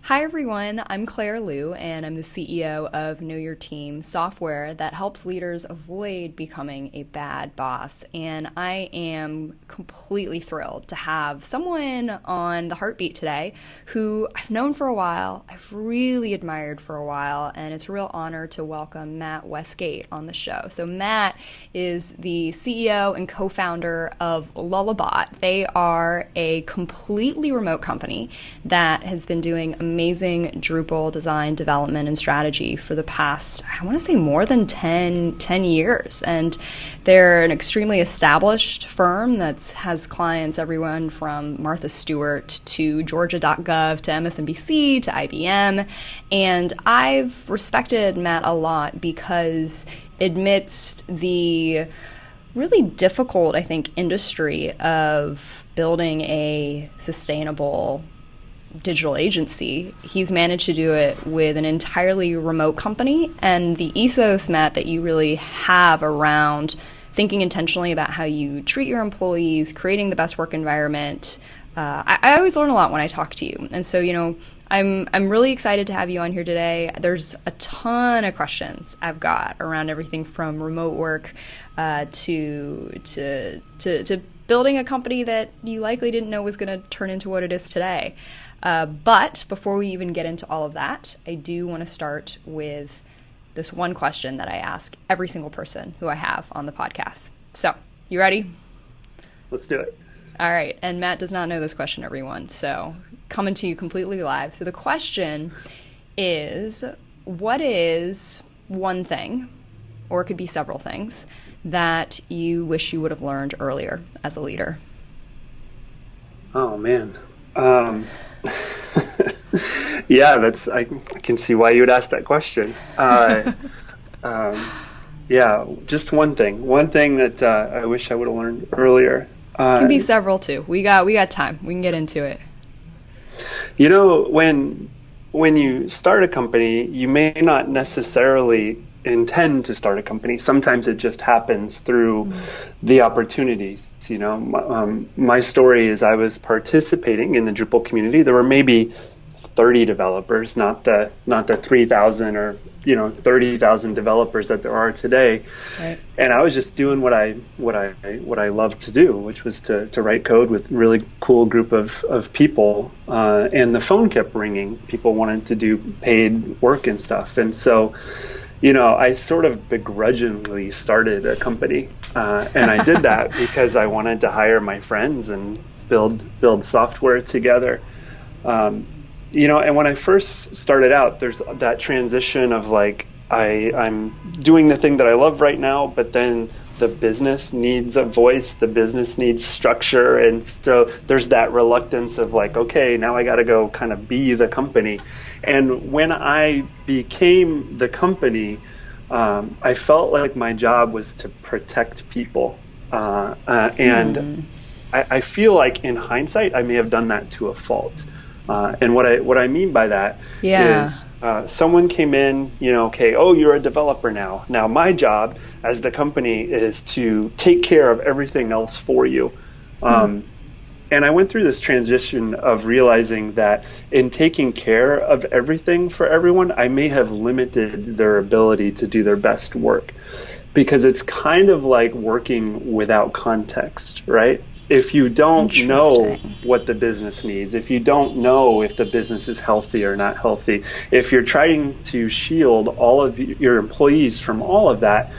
Hi everyone, I'm Claire Liu and I'm the CEO of Know Your Team, software that helps leaders avoid becoming a bad boss. And I am completely thrilled to have someone on the Heartbeat today who I've known for a while, I've really admired for a while, and it's a real honor to welcome Matt Westgate on the show. So Matt is the CEO and co-founder of Lullabot. They are a completely remote company that has been doing amazing Drupal design, development, and strategy for the past, I want to say more than 10 years. And they're an extremely established firm that has clients everyone from Martha Stewart to Georgia.gov to MSNBC to IBM. And I've respected Matt a lot because amidst the really difficult, I think, industry of building a sustainable digital agency, he's managed to do it with an entirely remote company. And the ethos, Matt, that you really have around thinking intentionally about how you treat your employees, creating the best work environment, I always learn a lot when I talk to you. And so, I'm really excited to have you on here today. There's a ton of questions I've got around everything from remote work to building a company that you likely didn't know was going to turn into what it is today. But before we even get into all of that, I do want to start with this one question that I ask every single person who I have on the podcast. So, you ready? Let's do it. All right. And Matt does not know this question, everyone. So, coming to you completely live. So the question is, what is one thing, or it could be several things, that you wish you would have learned earlier as a leader? Oh, man. Yeah, I can see why you would ask that question. Yeah, just one thing that I wish I would have learned earlier. It can be several too. We got time. We can get into it. When you start a company, you may not necessarily intend to start a company. Sometimes it just happens through the opportunities. My story is I was participating in the Drupal community. There were maybe 30 developers, not the 3,000 or 30,000 developers that there are today. Right. And I was just doing what I love to do, which was to write code with a really cool group of people. And the phone kept ringing. People wanted to do paid work and stuff. And so, I sort of begrudgingly started a company. And I did that because I wanted to hire my friends and build software together. And when I first started out, there's that transition of I'm doing the thing that I love right now, but then the business needs a voice, the business needs structure. And so there's that reluctance of okay, now I got to go kind of be the company. And when I became the company, I felt like my job was to protect people. And I feel like in hindsight, I may have done that to a fault. And what I mean by that is someone came in, you're a developer now. Now my job as the company is to take care of everything else for you. And I went through this transition of realizing that in taking care of everything for everyone, I may have limited their ability to do their best work, because it's kind of like working without context, right? If you don't know what the business needs, if you don't know if the business is healthy or not healthy, if you're trying to shield all of your employees from all of that,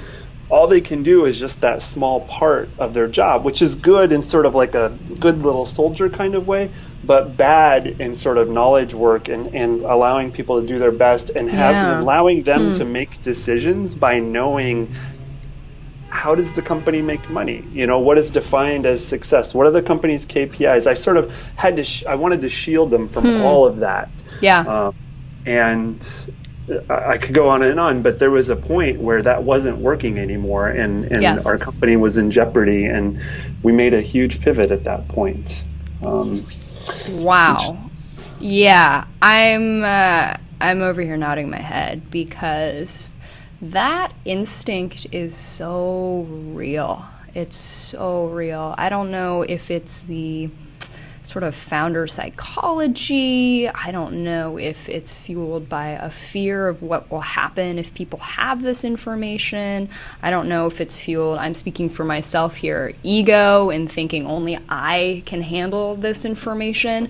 all they can do is just that small part of their job, which is good in sort of like a good little soldier kind of way, but bad in sort of knowledge work and allowing people to do their best and allowing them to make decisions by knowing how does the company make money? What is defined as success? What are the company's KPIs? I sort of had to, I wanted to shield them from all of that. Yeah. And I could go on and on, but there was a point where that wasn't working anymore, and our company was in jeopardy, and we made a huge pivot at that point. Wow. Yeah. I'm over here nodding my head because that instinct is so real. It's so real. I don't know if it's the sort of founder psychology. I don't know if it's fueled by a fear of what will happen if people have this information. I don't know if it's fueled, I'm speaking for myself here, ego and thinking only I can handle this information.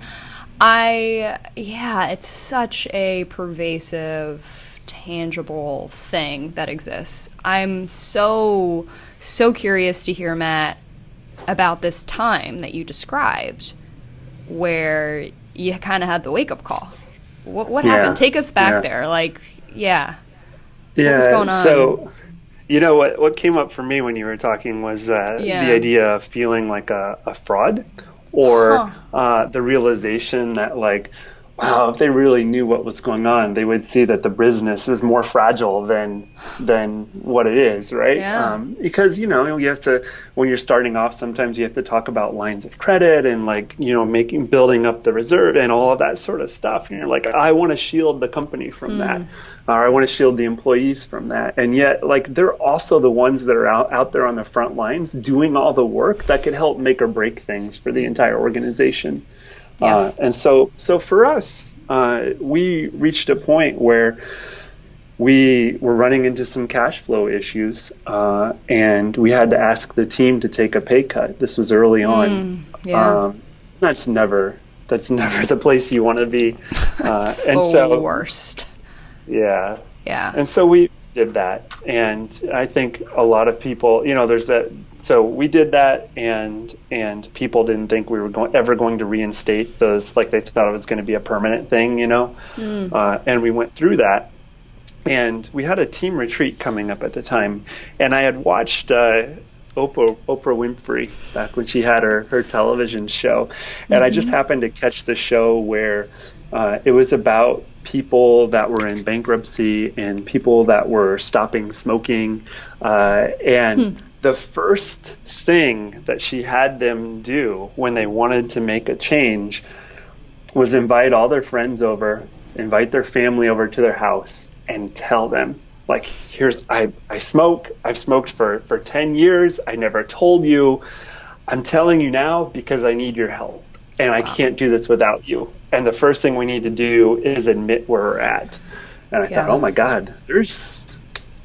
It's such a pervasive, tangible thing that exists. I'm so curious to hear, Matt, about this time that you described where you kind of had the wake-up call. What happened? Take us back there. What was going on? So, what came up for me when you were talking was the idea of feeling like a fraud, or the realization that, like, wow, if they really knew what was going on, they would see that the business is more fragile than what it is, right? Yeah. Because, you have to, when you're starting off, sometimes you have to talk about lines of credit and, like, building up the reserve and all of that sort of stuff. And you're like, I want to shield the company from that, or I want to shield the employees from that. And yet, like, they're also the ones that are out there on the front lines doing all the work that could help make or break things for the entire organization. Yes. And so for us, we reached a point where we were running into some cash flow issues, and we had to ask the team to take a pay cut. This was early on. That's never the place you want to be. That's and the worst. Yeah. Yeah. And so we did that, and I think a lot of people, there's that. So we did that, and people didn't think we were ever going to reinstate those, like they thought it was going to be a permanent thing, and we went through that, and we had a team retreat coming up at the time, and I had watched Oprah Winfrey back when she had her television show, and I just happened to catch the show where it was about people that were in bankruptcy and people that were stopping smoking, and the first thing that she had them do when they wanted to make a change was invite all their friends over, invite their family over to their house, and tell them, like, I smoke. I've smoked for 10 years. I never told you. I'm telling you now because I need your help, and I can't do this without you. And the first thing we need to do is admit where we're at. And I thought, oh my God,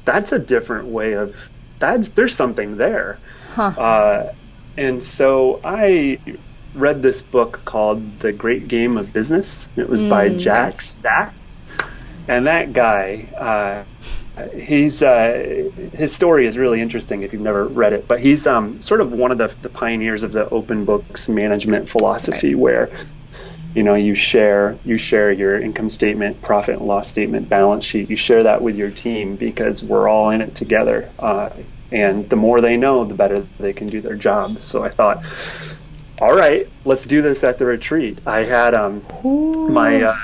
that's a different way of, there's something there. And so I read this book called The Great Game of Business. It was by Jack Stack. And that guy, his story is really interesting if you've never read it, but he's sort of one of the pioneers of the open books management philosophy, where you share your income statement, profit and loss statement, balance sheet. You share that with your team because we're all in it together. And the more they know, the better they can do their job. So I thought, all right, let's do this at the retreat. I had my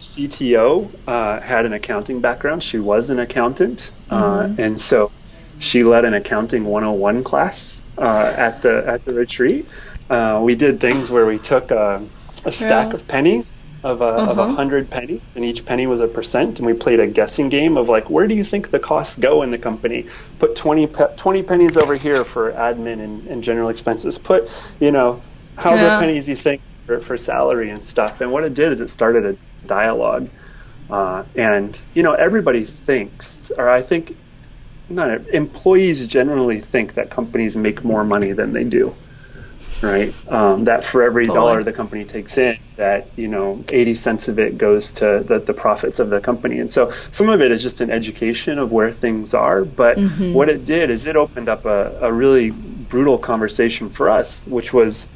CTO had an accounting background. She was an accountant, and so she led an accounting 101 class at the retreat. We did things where we took a stack of pennies of 100 pennies, and each penny was a percent, and we played a guessing game of, like, where do you think the costs go in the company? Put 20 pennies over here for admin and general expenses. Put however pennies you think for salary and stuff. And what it did is it started a dialogue, and everybody thinks, or I think employees generally think that companies make more money than they do. Right. That for every dollar the company takes in, that 80 cents of it goes to the profits of the company. And so some of it is just an education of where things are. But what it did is it opened up a really brutal conversation for us, which was,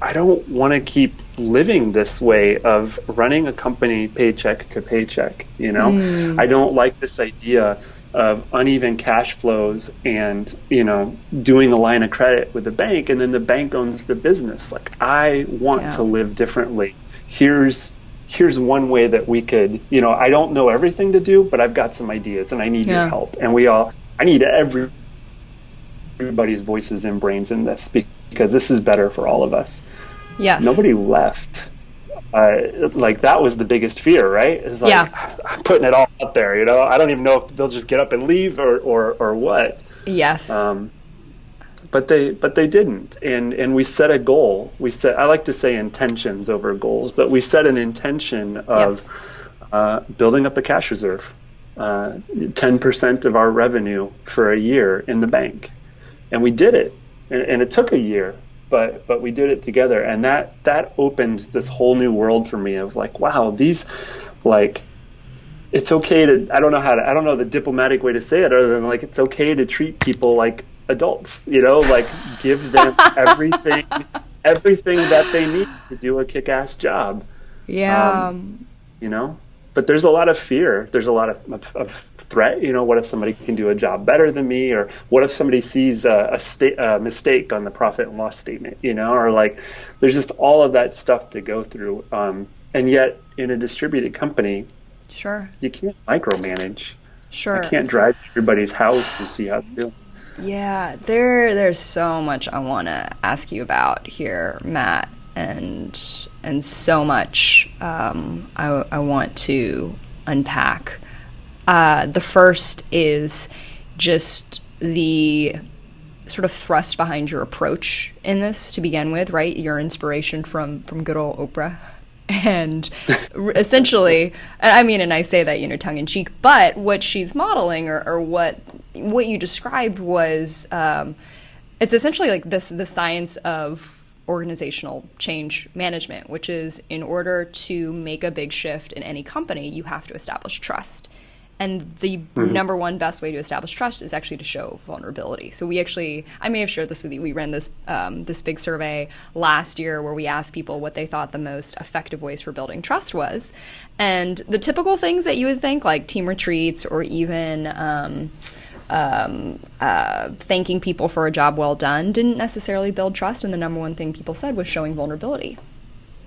I don't want to keep living this way of running a company paycheck to paycheck. I don't like this idea of uneven cash flows and, doing a line of credit with the bank, and then the bank owns the business. Like, I want to live differently. Here's one way that we could, I don't know everything to do, but I've got some ideas, and I need your help. And I need everybody's voices and brains in this, because this is better for all of us. Yes. Nobody left. Like, that was the biggest fear, right? It's like, I'm putting it all out there, I don't even know if they'll just get up and leave or what. Yes. but they didn't. And we set a goal. I like to say intentions over goals, but we set an intention of building up a cash reserve, 10% of our revenue for a year in the bank. And we did it. And it took a year, but we did it together. And that opened this whole new world for me of like, wow, these, like, it's okay to, I don't know the diplomatic way to say it other than like, it's okay to treat people like adults, like give them everything that they need to do a kick-ass job. Yeah. But there's a lot of fear. There's a lot of threat. What if somebody can do a job better than me? Or what if somebody sees a mistake on the profit and loss statement, or like, there's just all of that stuff to go through. And yet in a distributed company, sure, you can't micromanage. Sure. I can't drive to everybody's house and see how to do. Yeah, there's so much I want to ask you about here, Matt, and so much I want to unpack. The first is just the sort of thrust behind your approach in this to begin with, right? Your inspiration from good old Oprah. And essentially, and I say that, tongue in cheek, but what she's modeling or what you described was, it's essentially like the science of organizational change management, which is in order to make a big shift in any company, you have to establish trust. And the number one best way to establish trust is actually to show vulnerability. So I may have shared this with you. We ran this big survey last year where we asked people what they thought the most effective ways for building trust was. And the typical things that you would think, like team retreats or even thanking people for a job well done, didn't necessarily build trust. And the number one thing people said was showing vulnerability.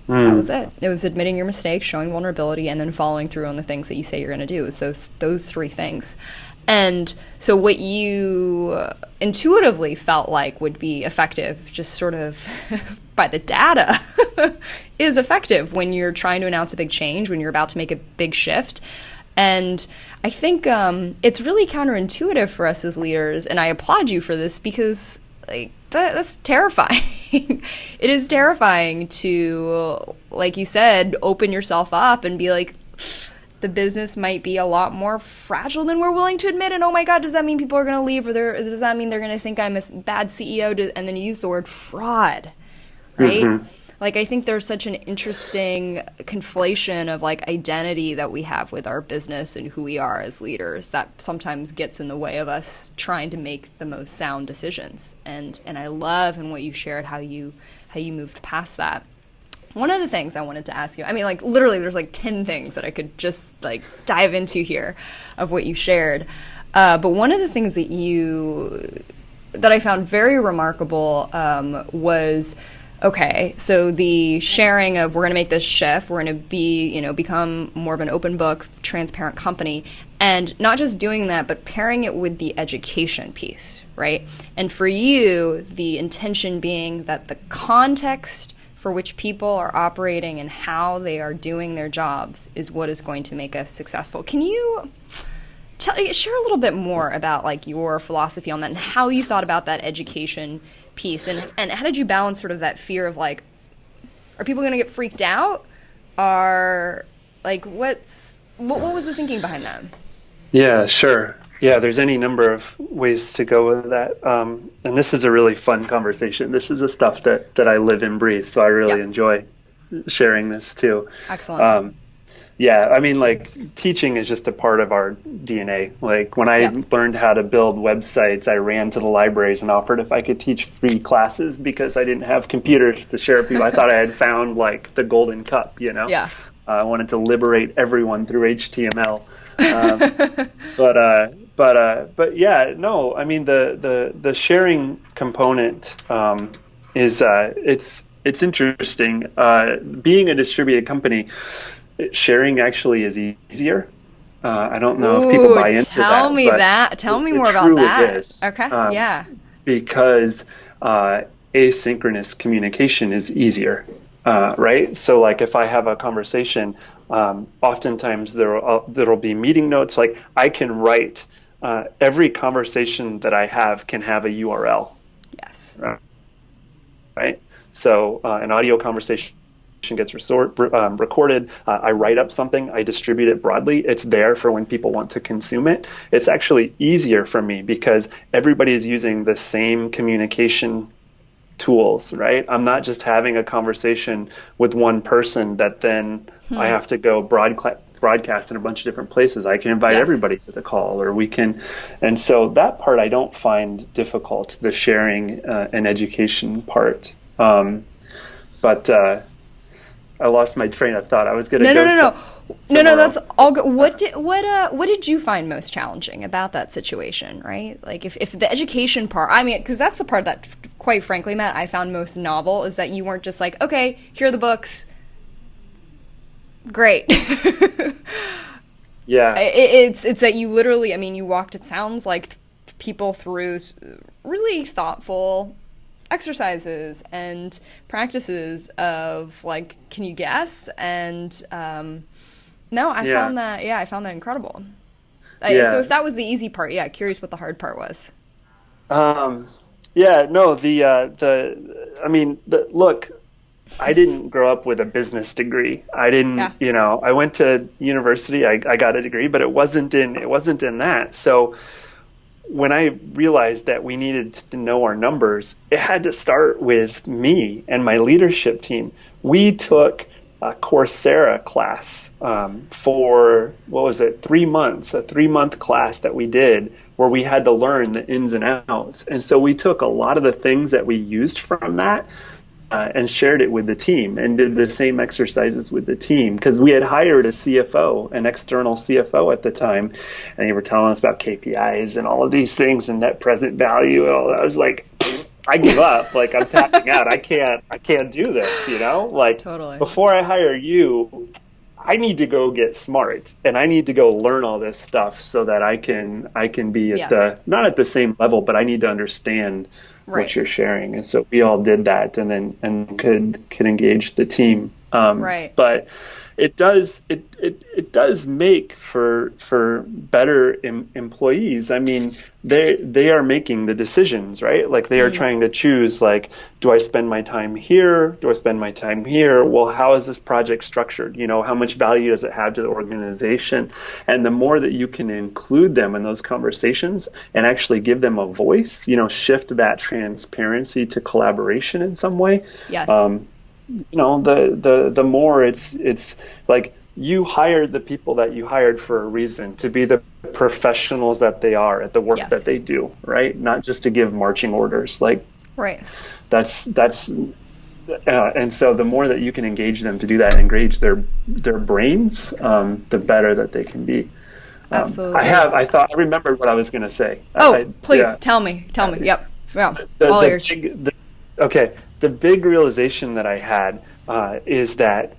That was it. It was admitting your mistakes, showing vulnerability, and then following through on the things that you say you're going to do. Is those three things. And so what you intuitively felt like would be effective, just sort of by the data, is effective when you're trying to announce a big change, when you're about to make a big shift. And I think it's really counterintuitive for us as leaders, and I applaud you for this because that's terrifying. It is terrifying to, like you said, open yourself up and be like, the business might be a lot more fragile than we're willing to admit. And oh my God, does that mean people are going to leave? Or does that mean they're going to think I'm a bad CEO? And then you use the word fraud, right? Mm-hmm. Like, I think there's such an interesting conflation of like identity that we have with our business and who we are as leaders that sometimes gets in the way of us trying to make the most sound decisions. And I love in what you shared how you moved past that. One of the things I wanted to ask you, literally there's like 10 things that I could just like dive into here of what you shared. But one of the things that I found very remarkable was, okay, so the sharing of we're going to make this shift, we're going to be, become more of an open book, transparent company, and not just doing that, but pairing it with the education piece, right? And for you, the intention being that the context for which people are operating and how they are doing their jobs is what is going to make us successful. Can you share a little bit more about like your philosophy on that and how you thought about that education piece and how did you balance sort of that fear of like, are people going to get freaked out? What was the thinking behind that? Yeah, sure. Yeah, there's any number of ways to go with that. And this is a really fun conversation. This is the stuff that I live and breathe. So I really enjoy sharing this too. Excellent. Yeah, teaching is just a part of our DNA. Like when I learned how to build websites, I ran to the libraries and offered if I could teach free classes because I didn't have computers to share with people. I thought I had found like the golden cup, Yeah. I wanted to liberate everyone through HTML. But yeah, no, the sharing component is it's interesting. Being a distributed company, sharing actually is easier. I don't know if people buy into that. Tell me that. Tell me more about that. Is, okay. Yeah. Because asynchronous communication is easier, right? So like if I have a conversation, oftentimes there'll be meeting notes. Like I can write every conversation that I have can have a URL. Yes. Yes. Right? So an audio conversation gets recorded. I write up something, I distribute it broadly. It's there for when people want to consume it. It's actually easier for me because everybody is using the same communication tools, right? I'm not just having a conversation with one person that then I have to go broadcast in a bunch of different places. I can invite everybody to the call, or we can. And so that part I don't find difficult, the sharing and education part. But I lost my train of thought. I was going to No, that's all good. What did you find most challenging about that situation, right? Like if the education part, I mean, because that's the part that, quite frankly, Matt, I found most novel, is that you weren't just like, okay, here are the books. Great. Yeah. It's that you literally, I mean, you walked, it sounds like, people through really thoughtful exercises and practices of, like, can you guess? And no, I found that incredible. So if that was the easy part, curious what the hard part was. Look, I didn't grow up with a business degree. I didn't, I went to university, I got a degree, but it wasn't in that. So when I realized that we needed to know our numbers, it had to start with me and my leadership team. We took a Coursera class for, 3 months, a 3-month class that we did where we had to learn the ins and outs. And so we took a lot of the things that we used from that and shared it with the team and did the same exercises with the team, because we had hired a CFO, an external CFO at the time, and they were telling us about KPIs and all of these things and net present value and all that. I was like, I give up. Like, I'm tapping out. I can't do this, Like, totally. Before I hire you, I need to go get smart and I need to go learn all this stuff so that I can be at not at the same level, but I need to understand what you're sharing. And so we all did that and could engage the team. But it does make for better employees. I mean, they are making the decisions, right? Like, they are trying to choose, like, do I spend my time here? Do I spend my time here? Well, how is this project structured? How much value does it have to the organization? And the more that you can include them in those conversations and actually give them a voice, shift that transparency to collaboration in some way. Yes. The more it's like, you hired the people that you hired for a reason, to be the professionals that they are at the work that they do, right? Not just to give marching orders. Like, right. That's and so the more that you can engage them to do that and engage their brains, the better that they can be. Absolutely. I remembered what I was going to say. Please tell me. Yep. Yeah. All ears. The big realization that I had is that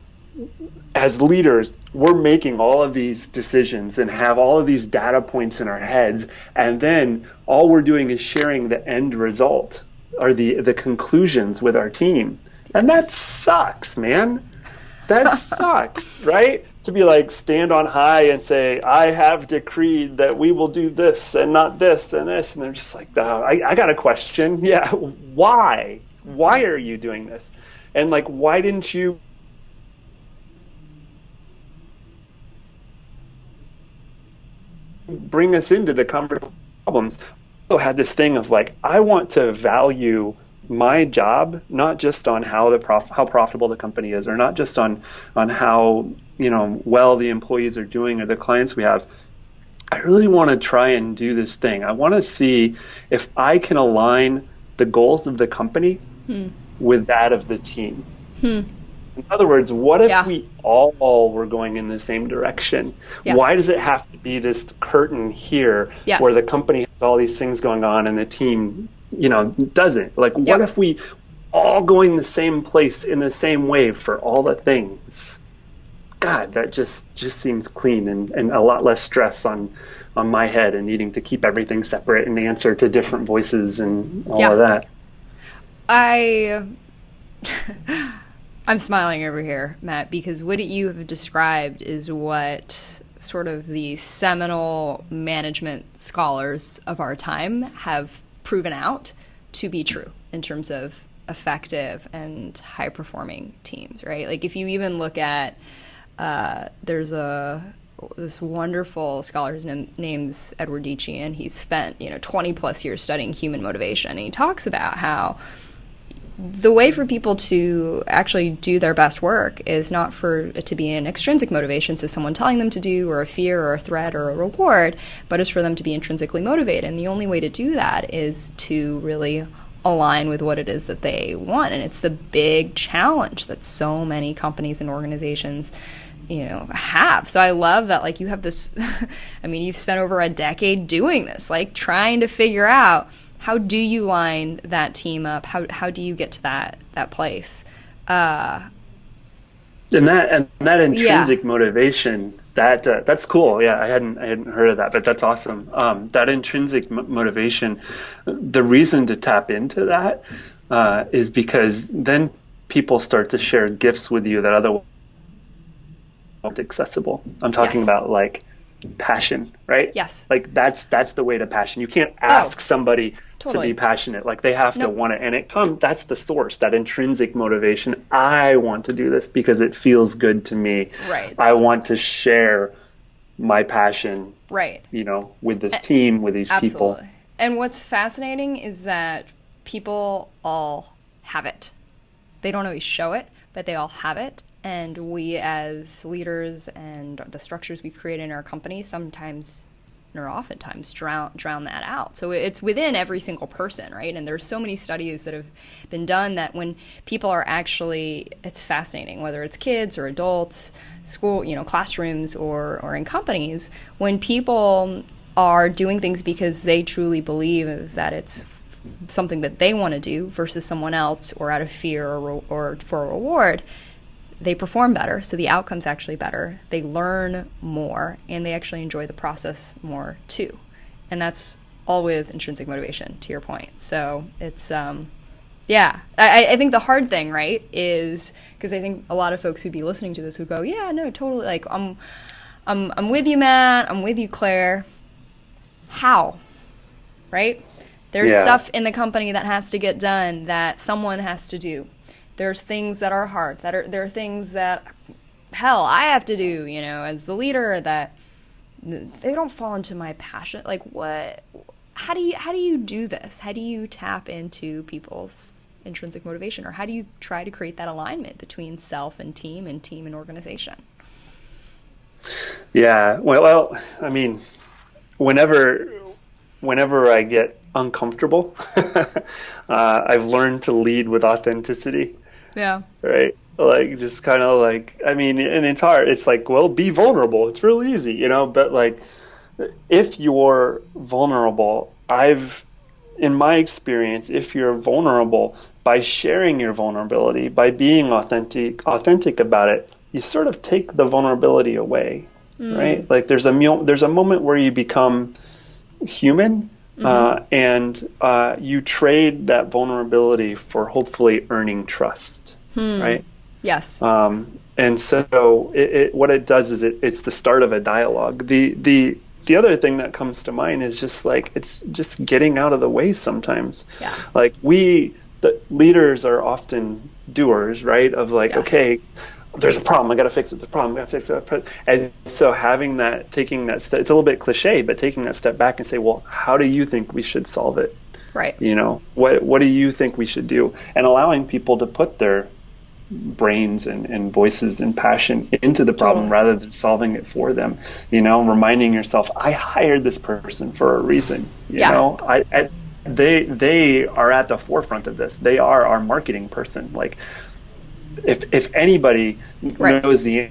as leaders, we're making all of these decisions and have all of these data points in our heads, and then all we're doing is sharing the end result or the conclusions with our team. And that sucks, man. That sucks, right? To be like, stand on high and say, I have decreed that we will do this and not this and this. And they're just like, I got a question. Yeah, why? Why are you doing this? And, like, why didn't you bring us into the conversation problems? I also had this thing of, like, I want to value my job not just on how profitable the company is, or not just on how well the employees are doing or the clients we have. I really want to try and do this thing. I want to see if I can align the goals of the company with that of the team. In other words, what if we all were going in the same direction? Yes. Why does it have to be this curtain here where the company has all these things going on and the team, doesn't? Like, what if we all going the same place in the same way for all the things? God, that just seems clean and a lot less stress on my head and needing to keep everything separate and answer to different voices and all of that. I'm smiling over here, Matt, because what you have described is what sort of the seminal management scholars of our time have proven out to be true. in terms of effective and high performing teams, right? Like if you even look at there's this wonderful scholar, his name's Edward Dici, and he's spent 20 plus years studying human motivation, and he talks about how the way for people to actually do their best work is not for it to be an extrinsic motivation, so someone telling them to do, or a fear, or a threat, or a reward, but is for them to be intrinsically motivated. And the only way to do that is to really align with what it is that they want. And it's the big challenge that so many companies and organizations have. So I love that, like, you have this, I mean, you've spent over a decade doing this, like trying to figure out how do you line that team up? How do you get to that place? And that intrinsic motivation, that's cool. Yeah, I hadn't heard of that, but that's awesome. That intrinsic motivation, the reason to tap into that is because then people start to share gifts with you that otherwise aren't accessible. I'm talking about like passion, right? Yes. Like that's the way to passion. You can't ask somebody to be passionate. Like they have to want it, and that's the source, that intrinsic motivation. I want to do this because it feels good to me. Right. I want to share my passion, right, with this team, with these absolutely. people. And what's fascinating is that people all have it. They don't always show it, but they all have it. And we as leaders and the structures we've created in our company sometimes or oftentimes drown that out. So it's within every single person, right? And there's so many studies that have been done that when people are actually, it's fascinating, whether it's kids or adults, school, classrooms or in companies, when people are doing things because they truly believe that it's something that they want to do versus someone else, or out of fear or for a reward, they perform better, so the outcome's actually better. They learn more, and they actually enjoy the process more too. And that's all with intrinsic motivation, to your point. So it's, I think the hard thing, right, is because I think a lot of folks who'd be listening to this would go, yeah, no, totally, like I'm with you, Matt. I'm with you, Claire. How, right? There's stuff in the company that has to get done that someone has to do. There's things that are hard. There are things that, hell, I have to do, as the leader, that they don't fall into my passion. Like, what? How do you do this? How do you tap into people's intrinsic motivation, or how do you try to create that alignment between self and team and organization? Yeah. Well, I mean, whenever I get uncomfortable, I've learned to lead with authenticity. Yeah. Right. Like, just kind of like, I mean, and it's hard. It's like, well, be vulnerable. It's real easy, but like, if you're vulnerable, in my experience, if you're vulnerable, by sharing your vulnerability, by being authentic about it, you sort of take the vulnerability away, right? Like there's a moment where you become human. And you trade that vulnerability for hopefully earning trust, right? Yes. And so what it does is it's the start of a dialogue. The other thing that comes to mind is just like, it's just getting out of the way sometimes. Yeah. Like the leaders are often doers, right? Of like, okay, there's a problem, I got to fix it. The problem, I got to fix it. And so taking that step, it's a little bit cliche, but taking that step back and say, well, how do you think we should solve it? Right. What do you think we should do? And allowing people to put their brains and voices and passion into the problem rather than solving it for them. Reminding yourself, I hired this person for a reason. They are at the forefront of this. They are our marketing person. Like, if anybody knows the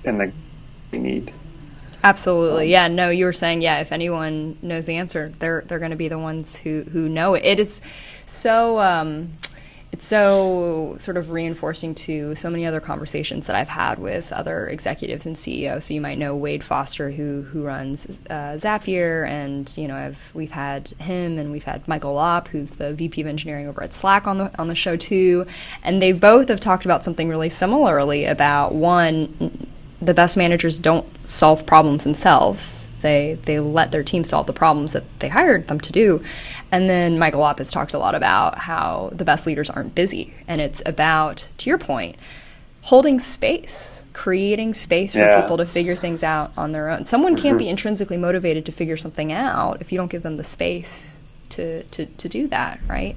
and the need. Absolutely. Yeah, no, you were saying, if anyone knows the answer, they're going to be the ones who know it. It is so it's so sort of reinforcing to so many other conversations that I've had with other executives and CEOs. So you might know Wade Foster, who runs Zapier, and we've had him, and we've had Michael Lopp, who's the VP of engineering over at Slack on the show too. And they both have talked about something really similarly about, one, the best managers don't solve problems themselves. They let their team solve the problems that they hired them to do. And then Michael Lopp has talked a lot about how the best leaders aren't busy. And it's about, to your point, holding space, creating space for people to figure things out on their own. Someone can't be intrinsically motivated to figure something out if you don't give them the space to do that, right?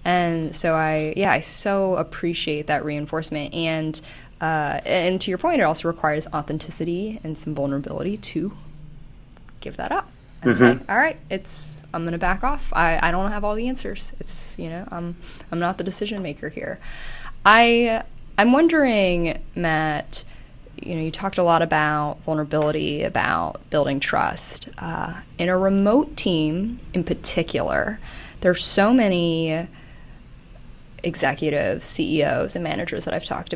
And so I so appreciate that reinforcement. And to your point, it also requires authenticity and some vulnerability to give that up and say, all right, I'm going to back off. I don't have all the answers. It's, I'm not the decision maker here. I'm wondering, Matt, you talked a lot about vulnerability, about building trust. In a remote team in particular, there's so many executives, CEOs, and managers that I've talked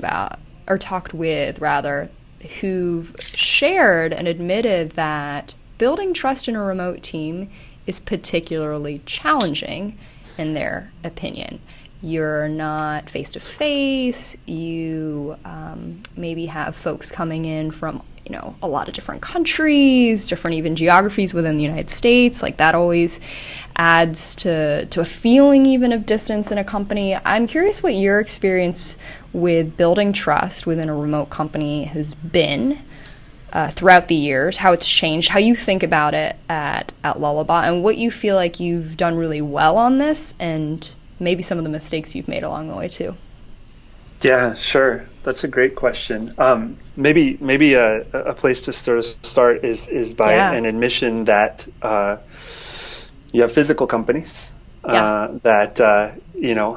with, who've shared and admitted that building trust in a remote team is particularly challenging in their opinion. You're not face-to-face. You maybe have folks coming in from, a lot of different countries, different even geographies within the United States. Like, that always adds to a feeling even of distance in a company. I'm curious what your experience with building trust within a remote company has been throughout the years, how it's changed, how you think about it at Lullabot, and what you feel like you've done really well on this, and maybe some of the mistakes you've made along the way too. Yeah, sure. That's a great question. Maybe a place to sort of start is by an admission that you have physical companies that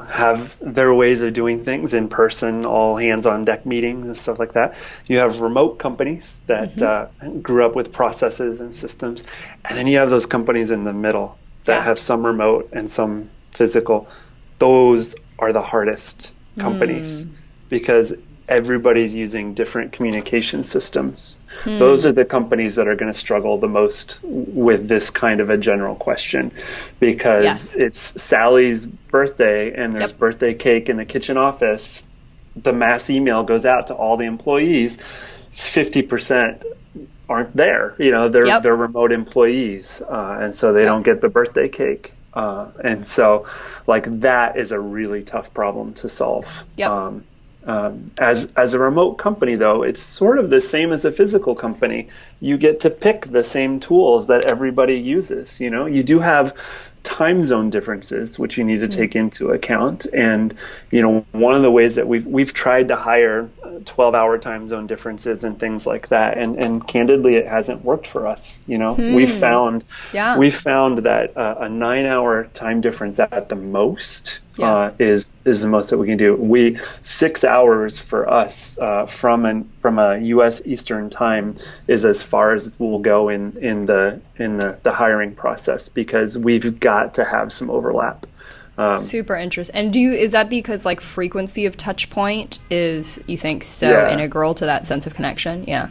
have their ways of doing things in person, all hands on deck meetings and stuff like that. You have remote companies that grew up with processes and systems, and then you have those companies in the middle that have some remote and some physical. Those are the hardest companies because everybody's using different communication systems. Those are the companies that are going to struggle the most with this kind of a general question, because it's Sally's birthday and there's birthday cake in the kitchen office. The mass email goes out to all the employees. 50% aren't there. They're remote employees, and so they don't get the birthday cake. And so, that is a really tough problem to solve. As a remote company, though, it's sort of the same as a physical company. You get to pick the same tools that everybody uses. You do have time zone differences, which you need to take into account. And, one of the ways that we've tried to hire 12-hour time zone differences and things like that. And candidly, it hasn't worked for us. We've found that a 9-hour time difference at the most is the most that we can do. 6 hours for us from a U.S. Eastern time is as far as we'll go in the hiring process, because we've got to have some overlap. Super interesting. And is that because frequency of touch point is, you think, so integral to that sense of connection? Yeah.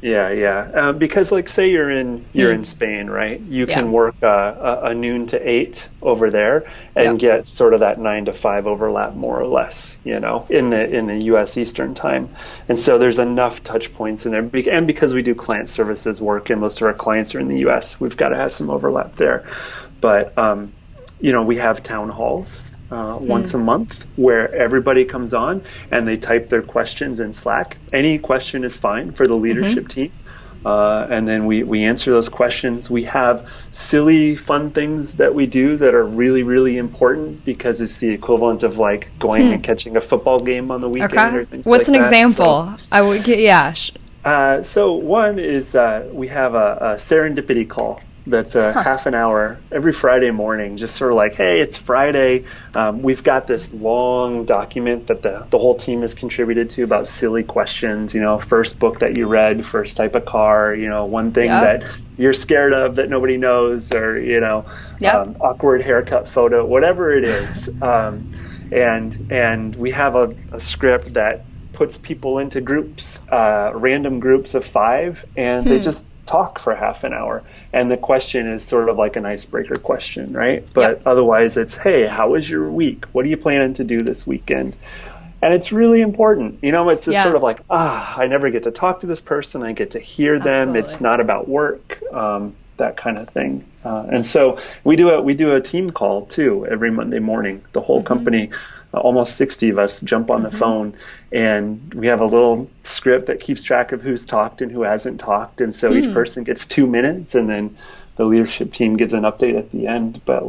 Because say you're in Spain, right? You can work a noon to 8 over there and get sort of that 9 to 5 overlap, more or less, in the U.S. Eastern time. And so there's enough touch points in there. And because we do client services work and most of our clients are in the U.S., we've got to have some overlap there. But we have town halls once a month where everybody comes on and they type their questions in Slack. Any question is fine for the leadership team. And then we answer those questions. We have silly, fun things that we do that are really, really important, because it's the equivalent of going and catching a football game on the weekend or things What's like an that. example? So, I would get, so one is we have a serendipity call. That's a half an hour every Friday morning, just sort of hey, it's Friday. We've got this long document that the whole team has contributed to about silly questions, first book that you read, first type of car, one thing that you're scared of that nobody knows, or, awkward haircut photo, whatever it is. And we have a script that puts people into groups, random groups of 5, and they just talk for half an hour, and the question is sort of like an icebreaker question, right? But otherwise it's, hey, how was your week? What are you planning to do this weekend? And it's really important. It's just Yeah. sort of like, I never get to talk to this person. I get to hear them. Absolutely. It's not about work, that kind of thing. And so we do a team call too every Monday morning. The whole company, almost 60 of us, jump on the phone, and we have a little script that keeps track of who's talked and who hasn't talked. And so each person gets 2 minutes, and then the leadership team gives an update at the end. But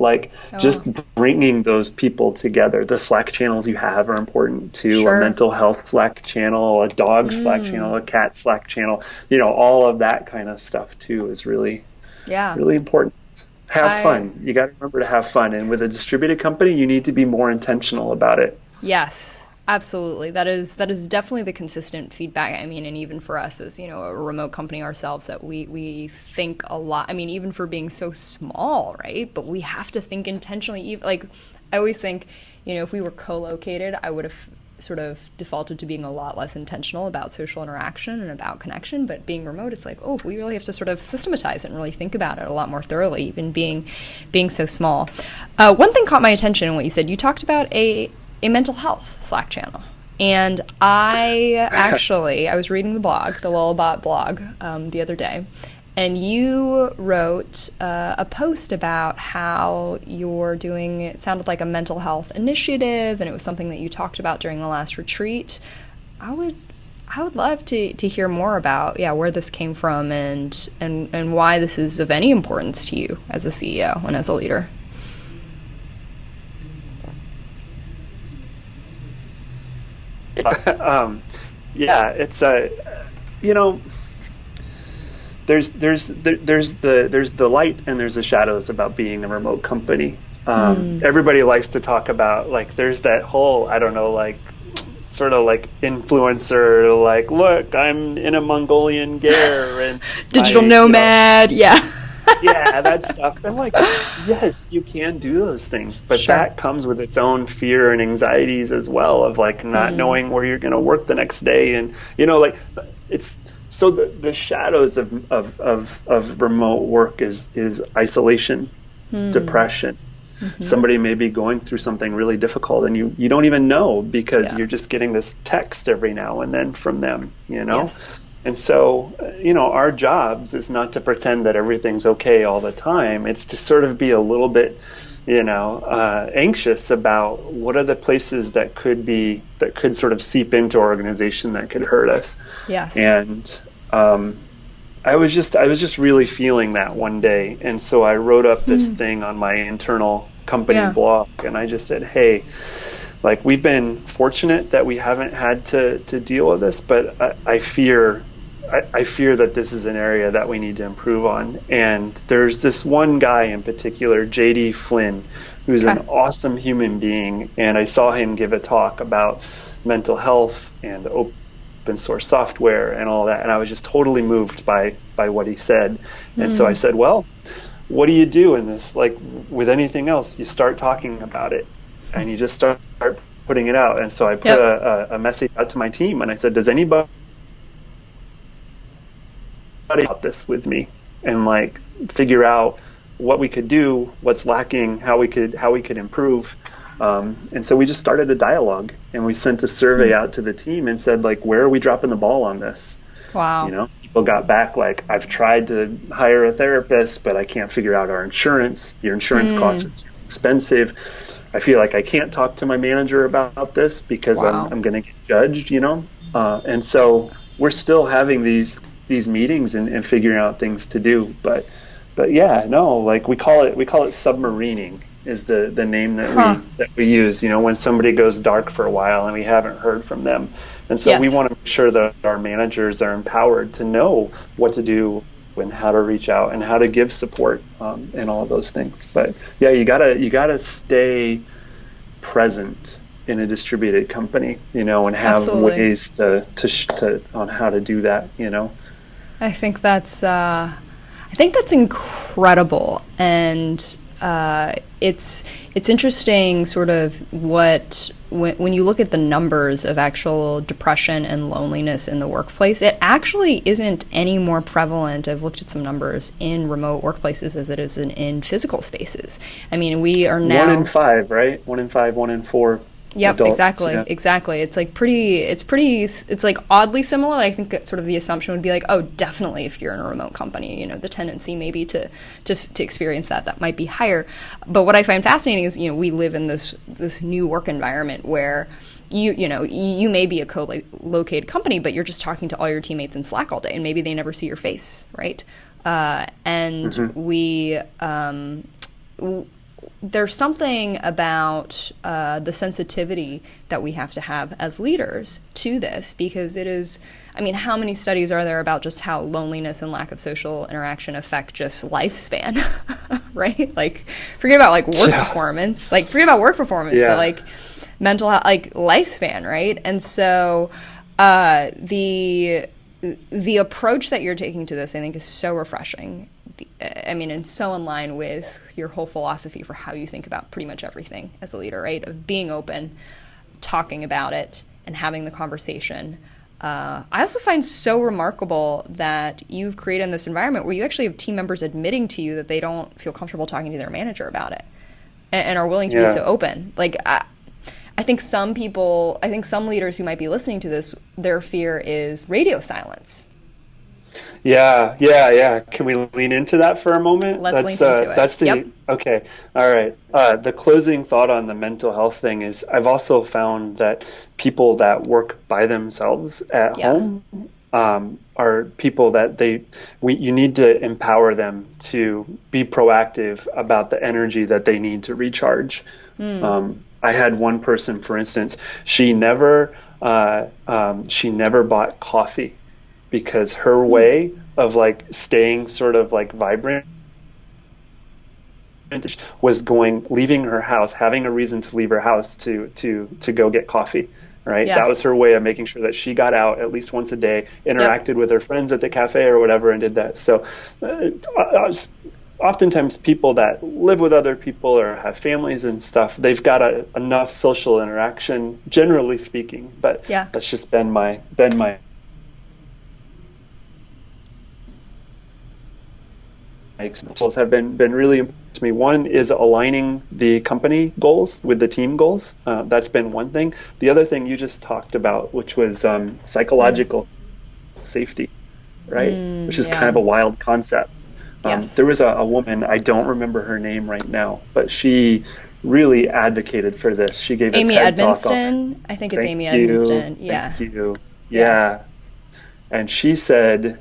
just bringing those people together, the Slack channels you have are important too. Sure. A mental health Slack channel, a dog Slack channel, a cat Slack channel, all of that kind of stuff too is really important. Have fun. You got to remember to have fun. And with a distributed company, you need to be more intentional about it. Yes, absolutely. That is definitely the consistent feedback. I mean, and even for us as, a remote company ourselves, that we think a lot. I mean, even for being so small, right? But we have to think intentionally. Like, I always think, if we were co-located, I would have sort of defaulted to being a lot less intentional about social interaction and about connection. But being remote, it's like, we really have to sort of systematize it and really think about it a lot more thoroughly, even being so small. One thing caught my attention in what you said. You talked about a mental health Slack channel. And I was reading the blog, the Lullabot blog, the other day, and you wrote a post about how you're doing, it sounded like a mental health initiative, and it was something that you talked about during the last retreat. I would love to hear more about, where this came from and why this is of any importance to you as a CEO and as a leader. It's there's the light and there's the shadows about being a remote company. Everybody likes to talk about, there's that whole, sort of influencer, look, I'm in a Mongolian gear and digital nomad. That stuff. And yes, you can do those things, but that comes with its own fear and anxieties as well, of not knowing where you're going to work the next day. And it's so the shadows of remote work is isolation, depression. Somebody may be going through something really difficult, and you don't even know, because you're just getting this text every now and then from them, Yes. And so, our jobs is not to pretend that everything's okay all the time. It's to sort of be a little bit, anxious about what are the places that could sort of seep into our organization that could hurt us. Yes. And I was just really feeling that one day. And so I wrote up this thing on my internal company blog, and I just said, hey, we've been fortunate that we haven't had to deal with this, but I fear that this is an area that we need to improve on. And there's this one guy in particular, JD Flynn, who's an awesome human being. And I saw him give a talk about mental health and open source software and all that. And I was just totally moved by what he said. And so I said, well, what do you do in this? With anything else, you start talking about it and you just start putting it out. And so I put a message out to my team, and I said, does anybody about this with me, and figure out what we could do, what's lacking, how we could improve. And so we just started a dialogue, and we sent a survey out to the team and said, where are we dropping the ball on this? Wow. People got back I've tried to hire a therapist, but I can't figure out our insurance. Your insurance costs are too expensive. I feel like I can't talk to my manager about this because I'm going to get judged, and so we're still having these meetings and figuring out things to do. But we call it submarining is the name that we use, when somebody goes dark for a while and we haven't heard from them. And so we want to make sure that our managers are empowered to know what to do and how to reach out and how to give support, and all of those things. But you gotta stay present in a distributed company, and have ways to on how to do that. I think that's incredible, and it's interesting, sort of when you look at the numbers of actual depression and loneliness in the workplace, it actually isn't any more prevalent. I've looked at some numbers in remote workplaces as it is in physical spaces. I mean, we are now 1 in 5, right? 1 in 5, 1 in 4. Yep, adults. exactly. It's like it's like oddly similar. I think that sort of the assumption would be like, oh, definitely if you're in a remote company, you know, the tendency maybe to experience that might be higher. But what I find fascinating is, you know, we live in this new work environment where you may be a co-located company, but you're just talking to all your teammates in Slack all day, and maybe they never see your face, right? There's something about the sensitivity that we have to have as leaders to this, because it is, I mean, how many studies are there about just how loneliness and lack of social interaction affect just lifespan, right? Like, forget about like work performance, but like mental health, like lifespan, right? And so the approach that you're taking to this, I think, is so refreshing. I mean, and so in line with your whole philosophy for how you think about pretty much everything as a leader, right? Of being open, talking about it, and having the conversation. I also find so remarkable that you've created this environment where you actually have team members admitting to you that they don't feel comfortable talking to their manager about it, and are willing to be so open. Like, I think some leaders who might be listening to this, their fear is radio silence. Yeah. Can we lean into that for a moment? Let's lean into it. Okay. All right. The closing thought on the mental health thing is, I've also found that people that work by themselves at home are people that you need to empower them to be proactive about the energy that they need to recharge. I had one person, for instance, she never bought coffee, because her way of like staying sort of like vibrant was leaving her house, having a reason to leave her house to go get coffee. Right. Yeah. That was her way of making sure that she got out at least once a day, interacted with her friends at the cafe or whatever, and did that. So oftentimes people that live with other people or have families and stuff, they've got enough social interaction, generally speaking. But that's just been my examples have been really important to me. One is aligning the company goals with the team goals. That's been one thing. The other thing you just talked about, which was psychological safety, right? Which is kind of a wild concept. There was a woman, I don't remember her name right now, but she really advocated for this. She gave Amy a TED Edmonston. talk. I think it's Amy Edmonston. Thank you. Yeah. And she said,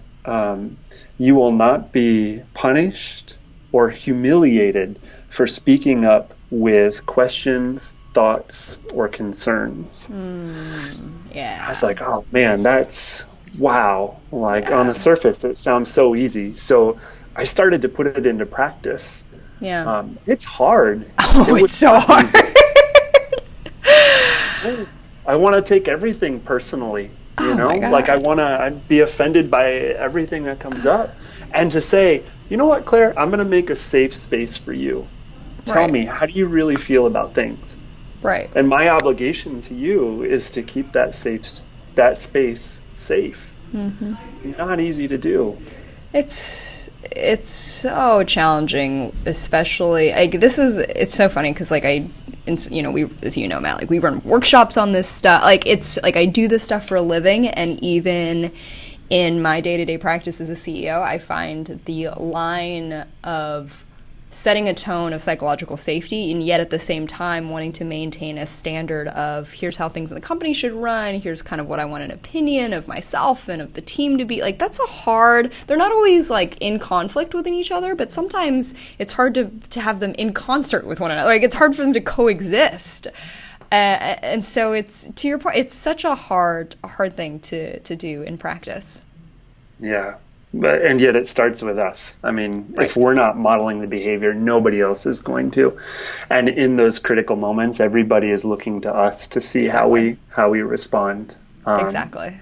you will not be punished or humiliated for speaking up with questions, thoughts, or concerns. I was like, oh man, that's wow. Like on the surface, it sounds so easy. So I started to put it into practice. It's hard. It's so hard. I want to take everything personally. You know, like I want to be offended by everything that comes up, and to say, you know what, Claire, I'm going to make a safe space for you. Tell me, how do you really feel about things? Right. And my obligation to you is to keep that space safe. It's not easy to do. It's so challenging, especially it's so funny because like we, as you know, Matt, like we run workshops on this stuff. Like it's like I do this stuff for a living, and even in my day-to-day practice as a CEO, I find the line of setting a tone of psychological safety, and yet at the same time wanting to maintain a standard of here's how things in the company should run, here's kind of what I want an opinion of myself and of the team to be. Like, that's they're not always like in conflict within each other, but sometimes it's hard to have them in concert with one another. Like, it's hard for them to coexist. And so it's, to your point, it's such a hard thing to do in practice. Yeah. And yet it starts with us. I mean, if we're not modeling the behavior, nobody else is going to. And in those critical moments, everybody is looking to us to see how we respond. Exactly.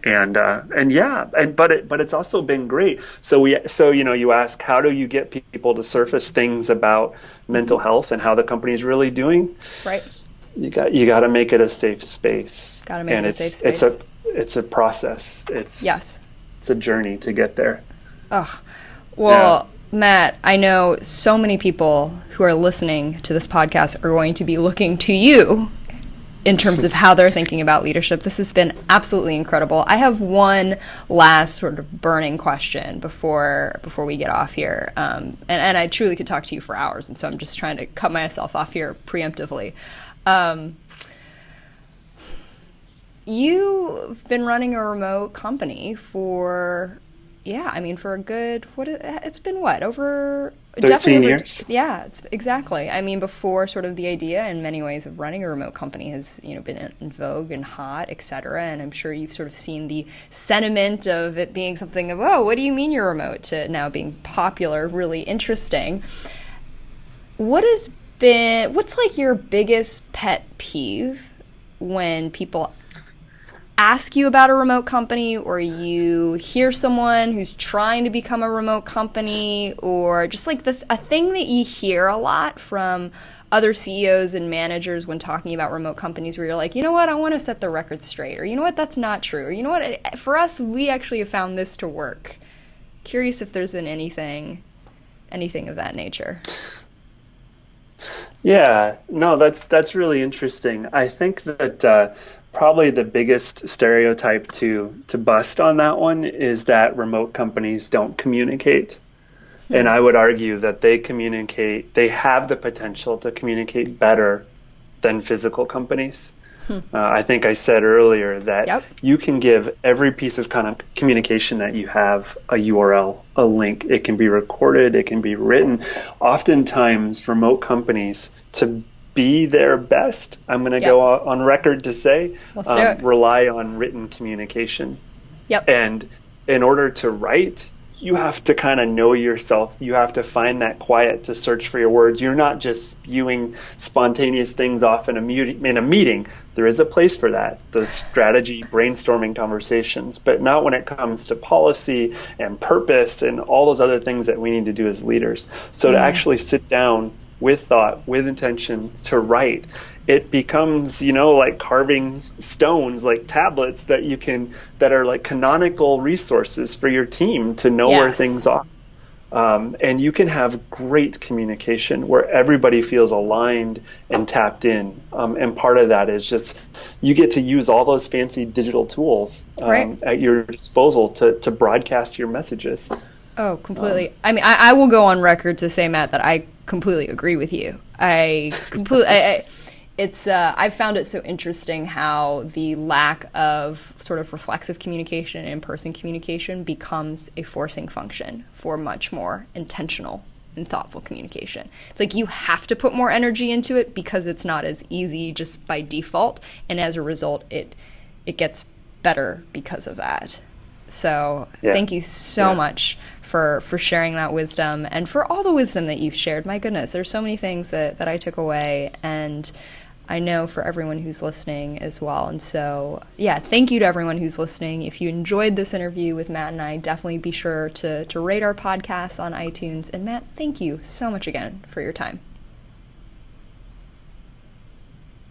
But it's also been great. So you ask, how do you get people to surface things about mental health and how the company is really doing? Right. You got to make it a safe space. Got to make it a safe space. It's a process. It's a journey to get there. Oh, well, yeah. Matt, I know so many people who are listening to this podcast are going to be looking to you in terms of how they're thinking about leadership. This has been absolutely incredible. I have one last sort of burning question before we get off here. And I truly could talk to you for hours, and so I'm just trying to cut myself off here preemptively. You've been running a remote company for a good, it's been what, over 13 years. Yeah, it's exactly. I mean, before sort of the idea in many ways of running a remote company has, been in vogue and hot, et cetera. And I'm sure you've sort of seen the sentiment of it being something of, oh, what do you mean you're remote, to now being popular, really interesting. What's like your biggest pet peeve when people ask you about a remote company, or you hear someone who's trying to become a remote company, or just like a thing that you hear a lot from other CEOs and managers when talking about remote companies, where you're like, you know what, I want to set the record straight, or you know what, that's not true, or you know what, for us, we actually have found this to work. Curious if there's been anything of that nature. Yeah, no, that's really interesting. I think that probably the biggest stereotype to bust on that one is that remote companies don't communicate. And I would argue that they have the potential to communicate better than physical companies. I think I said earlier that you can give every piece of kind of communication that you have a URL, a link. It can be recorded, it can be written. Oftentimes, remote companies, to be their best, I'm going to go on record to say, rely on written communication. And in order to write, you have to kind of know yourself. You have to find that quiet to search for your words. You're not just spewing spontaneous things off in a meeting. There is a place for that, those strategy brainstorming conversations, but not when it comes to policy and purpose and all those other things that we need to do as leaders. So to actually sit down with thought, with intention to write, it becomes, like carving stones, like tablets that are like canonical resources for your team to know where things are. And you can have great communication where everybody feels aligned and tapped in. And part of that is just, you get to use all those fancy digital tools at your disposal to broadcast your messages. Oh, completely. I mean, I will go on record to say, Matt, that I completely agree with you. I found it so interesting how the lack of sort of reflexive communication and in-person communication becomes a forcing function for much more intentional and thoughtful communication. It's like you have to put more energy into it because it's not as easy just by default, and as a result, it gets better because of that. So thank you so much for sharing that wisdom, and for all the wisdom that you've shared. My goodness, there's so many things that I took away, and I know for everyone who's listening as well. And so, thank you to everyone who's listening. If you enjoyed this interview with Matt and I, definitely be sure to rate our podcast on iTunes. And Matt, thank you so much again for your time.